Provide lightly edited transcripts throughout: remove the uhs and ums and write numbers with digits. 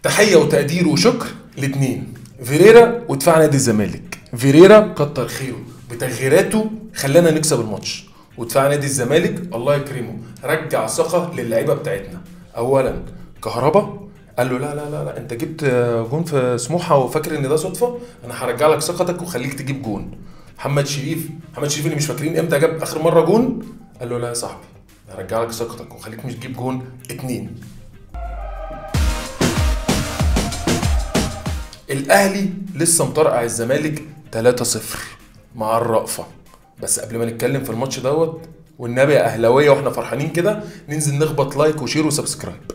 تحيه وتقدير وشكر الاثنين، فيريرا ودفاع نادي الزمالك. فيريرا كتر خيره بتغييراته خلانا نكسب الماتش، ودفاع نادي الزمالك الله يكرمه رجع ثقه للعيبه بتاعتنا. اولا كهربا قال له لا لا لا لا انت جبت جون في سموحه وفاكر ان ده صدفه، انا هرجع لك ثقتك وخليك تجيب جون. محمد شريف اللي مش فاكرين امتى جاب اخر مره جون، قال له لا يا صاحبي هرجع لك ثقتك وخليك مش تجيب جون. 2 الاهلي لسه مطرقع الزمالك 3-0 مع الرأفة. بس قبل ما نتكلم في الماتش دوت والنبي يا اهلاويه واحنا فرحانين كده ننزل نخبط لايك وشير وسبسكرايب.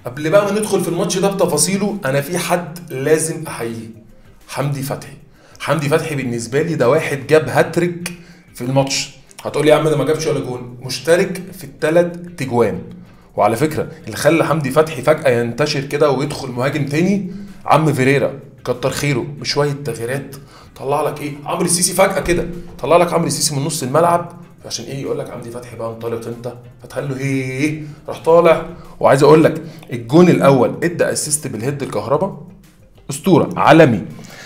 قبل بقى ما ندخل في الماتش ده بتفاصيله، انا في حد لازم احييه، حمدي فتحي. حمدي فتحي بالنسبه لي ده واحد جاب هاتريك في الماتش. هتقول لي يا عم ده ما جابش ولا جون، مشترك في ال3 تجوان. وعلى فكره اللي خلى حمدي فتحي فجاه ينتشر كده ويدخل مهاجم تاني عم فيريرا، كتر خيره بشويه تغييرات طلع لك ايه عمرو السيسي فجاه كده، طلع لك عمرو السيسي من نص الملعب عشان ايه يقول لك حمدي فتحي بقى انطلق انت، فتح له ايه راح طالع. وعايز اقول لك الجون الاول ادى اسيست بالهيد الكهرباء، اسطوره عالمي.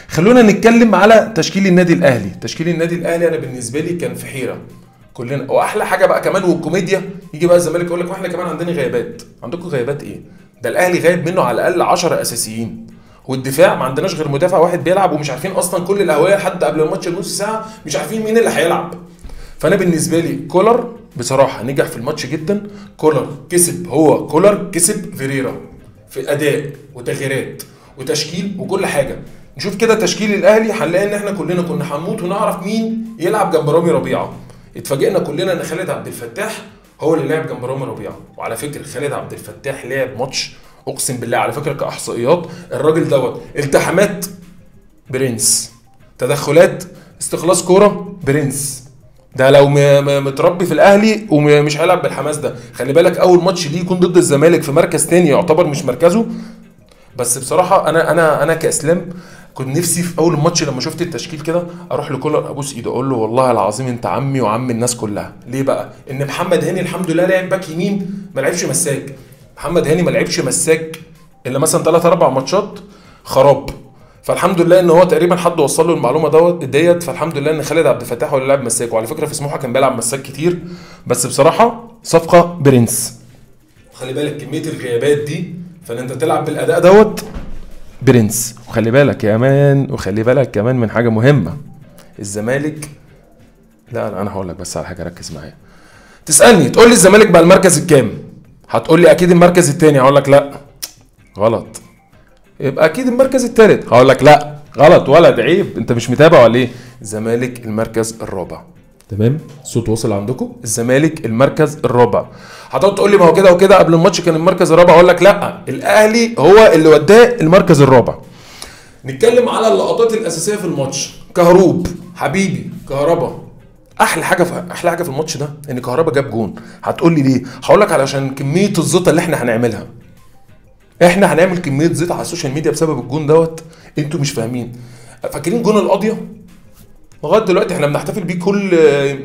خلونا نتكلم على تشكيل النادي الاهلي. تشكيل النادي الاهلي انا بالنسبه لي كان في حيره كلنا، واحلى حاجه بقى كمان والكوميديا يجي بقى الزمالك يقول لك واحنا كمان عندنا غيابات. عندكم غيابات ايه؟ ده الاهلي غايب منه على الاقل 10 اساسيين، والدفاع ما عندناش غير مدافع واحد بيلعب، ومش عارفين اصلا كل الاهواء لحد قبل الماتش بنص ساعه مش عارفين مين اللي هيلعب. فانا بالنسبه لي كولر بصراحه نجح في الماتش جدا. كولر كسب فيريرا في اداء وتغييرات وتشكيل وكل حاجه. نشوف كده تشكيل الاهلي هنلاقي ان احنا كلنا كنا هنموت ونعرف مين يلعب جنب رامي ربيعه. اتفاجئنا كلنا ان خالد عبد الفتاح هو اللي لعب جنب رامي ربيعه. وعلى فكره خالد عبد الفتاح لعب ماتش اقسم بالله، على فكره كاحصائيات الراجل دوت التحامات برنس، تدخلات استخلاص كوره برنس. ده لو متربي في الاهلي ومش هيلعب بالحماس ده. خلي بالك اول ماتش ليه يكون ضد الزمالك في مركز تاني يعتبر مش مركزه. بس بصراحه انا كاسلام كنت نفسي في اول ماتش لما شفت التشكيل كده اروح لكولر ابوس ايده اقول له والله العظيم انت عمي وعم الناس كلها. ليه بقى؟ ان محمد هاني الحمد لله لعب باك يمين ما لعبش مساك. محمد هاني ما لعبش مساك الا مثلا 3-4 ماتشات خراب. فالحمد لله ان هو تقريبا حد وصل له المعلومه ديت. فالحمد لله ان خالد عبد الفتاح هو اللي لعب مساك. وعلى فكره في سموحه كان بيلعب مساك كتير، بس بصراحه صفقه برنس. خلي بالك كميه الغيابات دي، فانت تلعب بالاداء دوت برنس. وخلي بالك كمان من حاجه مهمه. الزمالك لا انا هقول لك بس على حاجه ركز معايا. تسالني تقول لي الزمالك بقى المركز الكام؟ هتقول لي اكيد المركز الثاني، هقول لك لا غلط. يبقى اكيد المركز الثالث، هقول لك لا غلط ولد عيب انت مش متابع ولا ايه؟ الزمالك المركز الرابع. تمام الصوت وصل عندكم؟ الزمالك المركز الرابع. هتقعد تقول لي ما هو كده وكده قبل الماتش كان المركز الرابع، اقول لك لا الاهلي هو اللي وداه المركز الرابع. نتكلم على اللقطات الاساسيه في الماتش. كهروب حبيبي كهربا احلى حاجه في الماتش ده ان كهربا جاب جون. هتقول لي ليه؟ هقول لك علشان كميه الزيطه اللي احنا هنعملها. احنا هنعمل كميه زيطه على السوشيال ميديا بسبب الجون دوت انتوا مش فاهمين. فاكرين جون القاضيه؟ لغايه دلوقتي احنا بنحتفل بيه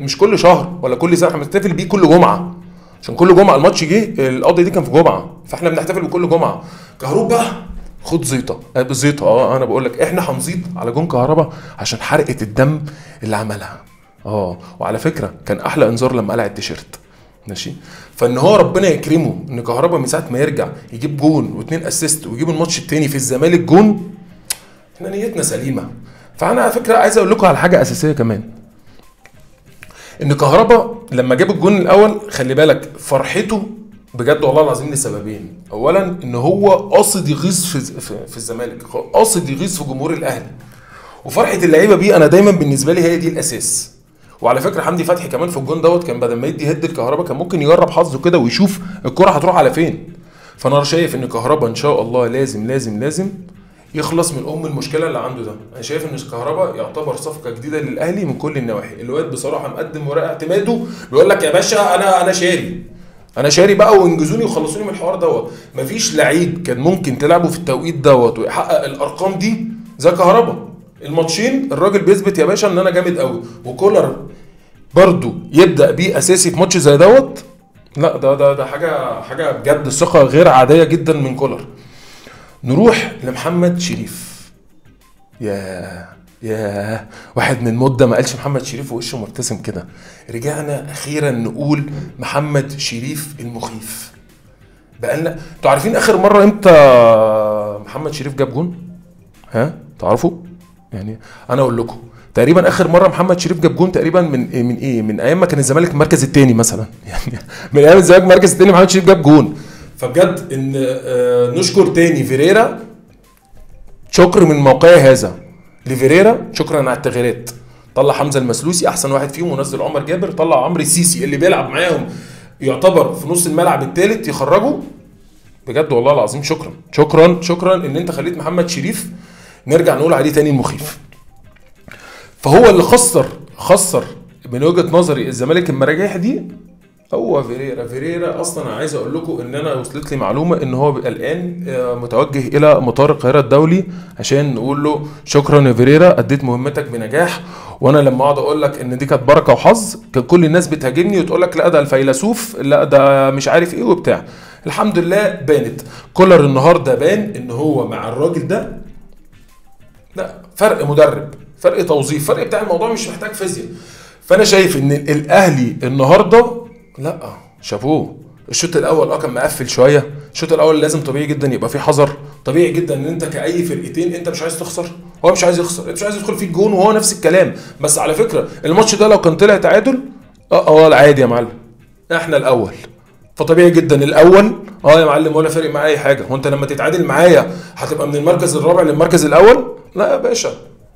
مش كل شهر ولا كل سنه، احنا بنحتفل بيه كل جمعه عشان كل جمعه الماتش جه. القاضيه دي كان في جمعه فاحنا بنحتفل بكل جمعه. كهروب بقى خد زيطه انا بقول لك احنا هنزيط على جون كهربا عشان حرقه الدم اللي عملها. وعلى فكره كان احلى انذار لما قلع التيشيرت ماشي. فان هو ربنا يكرمه ان كهربا من ساعه ما يرجع يجيب جون و2 اسيست ويجيب الماتش التاني في الزمالك جون، احنا نيتنا سليمه. فانا على فكره عايز اقول لكم على حاجه اساسيه كمان، ان كهربا لما جاب الجون الاول خلي بالك فرحته بجد والله العظيم لسببين. اولا ان هو قاصد يغيظ في الزمالك، قاصد يغيظ في جمهور الاهلي، وفرحه اللعيبه بيه انا دايما بالنسبه لي هي دي الاساس. وعلى فكره حمدي فتحي كمان في الجون دوت كان بدل ما يدي هد الكهرباء كان ممكن يجرب حظه كده ويشوف الكره هتروح على فين. فانا شايف ان كهرباء ان شاء الله لازم يخلص من المشكله اللي عنده ده. انا شايف ان كهرباء يعتبر صفقه جديده للاهلي من كل النواحي. الواد بصراحه مقدم ورق اعتماده، بيقول لك يا باشا انا شاري بقى وانجزوني وخلصوني من الحوار دوت. مفيش لعيب كان ممكن تلعبه في التوقيت دوت ويحقق الارقام دي زي كهرباء. الماتشين الراجل بيثبت يا باشا ان انا جامد قوي. وكولر برضو يبدا بيه اساسي في ماتش زي دوت، لا ده حاجه بجد ثقه غير عاديه جدا من كولر. نروح لمحمد شريف. يا واحد من مده ما قالش محمد شريف ووشه مبتسم كده. رجعنا اخيرا نقول محمد شريف المخيف. بقالنا، انتوا عارفين اخر مره امتى محمد شريف جاب جون؟ ها تعرفوا؟ يعني انا اقول لكم تقريبا اخر مره محمد شريف جاب جون تقريبا من ايام ما كان الزمالك المركز الثاني مثلا. يعني من ايام الزمالك المركز الثاني محمد شريف جاب جون. فبجد ان نشكر تاني فيريرا، شكر من موقعي هذا لفيريرا، شكرا على التغييرات. طلع حمزه المسلوسي احسن واحد فيهم ونزل عمر جابر، طلع عمرو السيسي اللي بيلعب معاهم يعتبر في نص الملعب الثالث يخرجه. بجد والله العظيم شكرا شكرا شكرا ان انت خليت محمد شريف نرجع نقول عليه تاني المخيف. فهو اللي خسر من وجهه نظري الزمالك المراجيح دي هو فيريرا. اصلا انا عايز اقول لكم ان انا وصلت لي معلومه ان هو الان متوجه الى مطار القاهره الدولي عشان نقول له شكرا يا فيريرا، اديت مهمتك بنجاح. وانا لما اقعد اقول لك ان دي كانت بركه وحظ كان كل الناس بتهاجمني وتقول لك لا ده الفيلسوف، لا ده مش عارف ايه وبتاع. الحمد لله بانت. كولر النهارده بان ان هو مع الراجل ده لا فرق مدرب، فرق توظيف، فرق بتاع الموضوع مش محتاج فيزياء. فانا شايف ان الاهلي النهارده لا شافوه. الشوط الاول كان مقفل شويه. الشوط الاول لازم طبيعي جدا يبقى فيه حذر، طبيعي جدا ان انت كاي فرقتين انت مش عايز تخسر، هو مش عايز يخسر، انت مش عايز يدخل فيك جون وهو نفس الكلام. بس على فكره الماتش ده لو كان طلع تعادل عادي يا معلم، احنا الاول. فطبيعي جدا الاول يا معلم ولا فارق معايا اي حاجه. هو انت لما تتعادل معايا هتبقى من المركز الرابع للمركز الاول؟ لا يا باشا،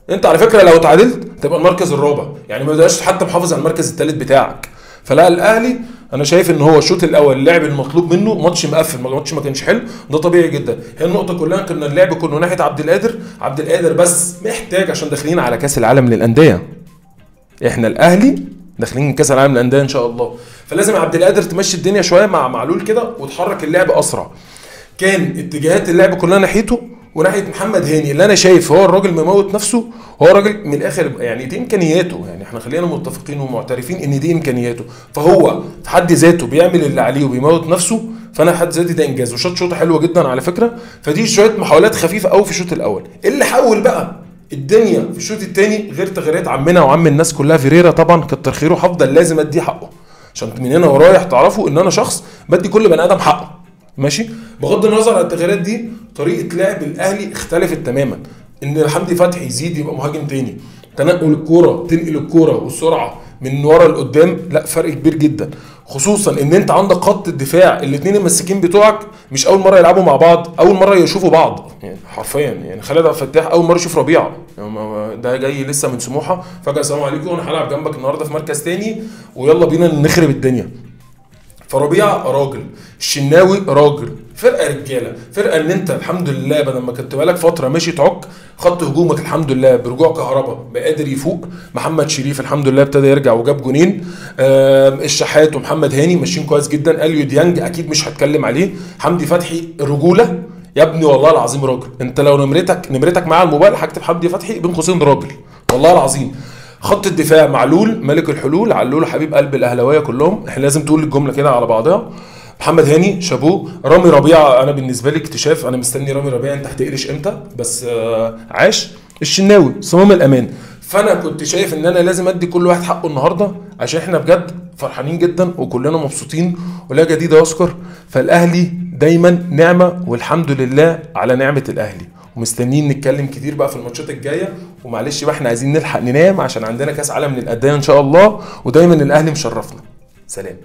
انت على فكره لو تعادلت تبقى المركز الرابع، يعني ما تبقاش حتى محافظ على المركز الثالث بتاعك. فلا الاهلي انا شايف ان هو الشوط الاول اللعب المطلوب منه ماتش مقفل، ماتش ما كانش حلو، ده طبيعي جدا. هي النقطه كلها كنا اللعب كله ناحيه عبد القادر بس محتاج عشان داخلين على كاس العالم للانديه. احنا الاهلي داخلين كاس العالم للانديه ان شاء الله، فلازم عبد القادر تمشي الدنيا شويه مع معلول كده وتحرك اللعب اسرع. كان اتجاهات اللعب كلها ناحيته وناحيه محمد هاني اللي انا شايف هو الراجل مموت نفسه. هو راجل من الاخر يعني دي امكانياته، يعني احنا خلينا متفقين ومعترفين ان دي امكانياته. فهو في حد ذاته بيعمل اللي عليه وبيموت نفسه، فانا حد ذاتي ده انجاز. وشاط شوطه حلوه جدا على فكره. فدي شويه محاولات خفيفه قوي في الشوط الاول. اللي حول بقى الدنيا في الشوط الثاني غير تغييرات عمنا وعم الناس كلها فيريرا طبعا كتر خيره، هفضل لازم اديه حقه عشان من هنا ورايح تعرفوا ان انا شخص بدي كل بني ادم حقه ماشي. بغض النظر عن التغييرات دي، طريقه لعب الاهلي اختلفت تماما. ان حمدي فتحي يزيد يبقى مهاجم تاني، تنقل الكوره، تنقل الكوره والسرعه من ورا لقدام، لا فرق كبير جدا. خصوصا ان انت عندك خط الدفاع الاثنين المساكين بتوعك مش اول مره يلعبوا مع بعض، اول مره يشوفوا بعض يعني حرفيا. يعني خالد عبد الفتاح اول مره يشوف ربيعه، يعني ده جاي لسه من سموحه فجاه السلام عليكم انا هلعب جنبك النهارده في مركز تاني ويلا بينا نخرب الدنيا. فربيعه راجل، الشناوي راجل، فرقه رجاله، فرقه ان انت الحمد لله بدل ما كنت بقالك فتره ماشي تعك خط هجومك الحمد لله برجوع كهربا بقادر يفوق. محمد شريف الحمد لله ابتدى يرجع وجاب جونين. الشحات ومحمد هاني ماشيين كويس جدا. اليو ديانج اكيد مش هتكلم عليه. حمدي فتحي رجوله يا ابني والله العظيم راجل. انت لو نمرتك معايا على الموبايل هكتب حمدي فتحي بين قوسين راجل والله العظيم. خط الدفاع معلول ملك الحلول، علول حبيب قلب الاهلاويه كلهم، احنا لازم تقول الجمله كده على بعضها. محمد هاني شابوه. رامي ربيعه انا بالنسبه لي اكتشاف، انا مستني رامي ربيعه انت هتقلش امتى بس عاش. الشناوي صمام الامان. فانا كنت شايف ان انا لازم ادي كل واحد حقه النهارده عشان احنا بجد فرحانين جدا وكلنا مبسوطين ولا جديد يذكر. فالاهلي دايما نعمه والحمد لله على نعمه الاهلي، ومستنيين نتكلم كتير بقى في الماتشات الجايه. ومعلش بقى احنا عايزين نلحق ننام عشان عندنا كاس عالم للانديه ان شاء الله، ودايما الاهلي مشرفنا. سلام.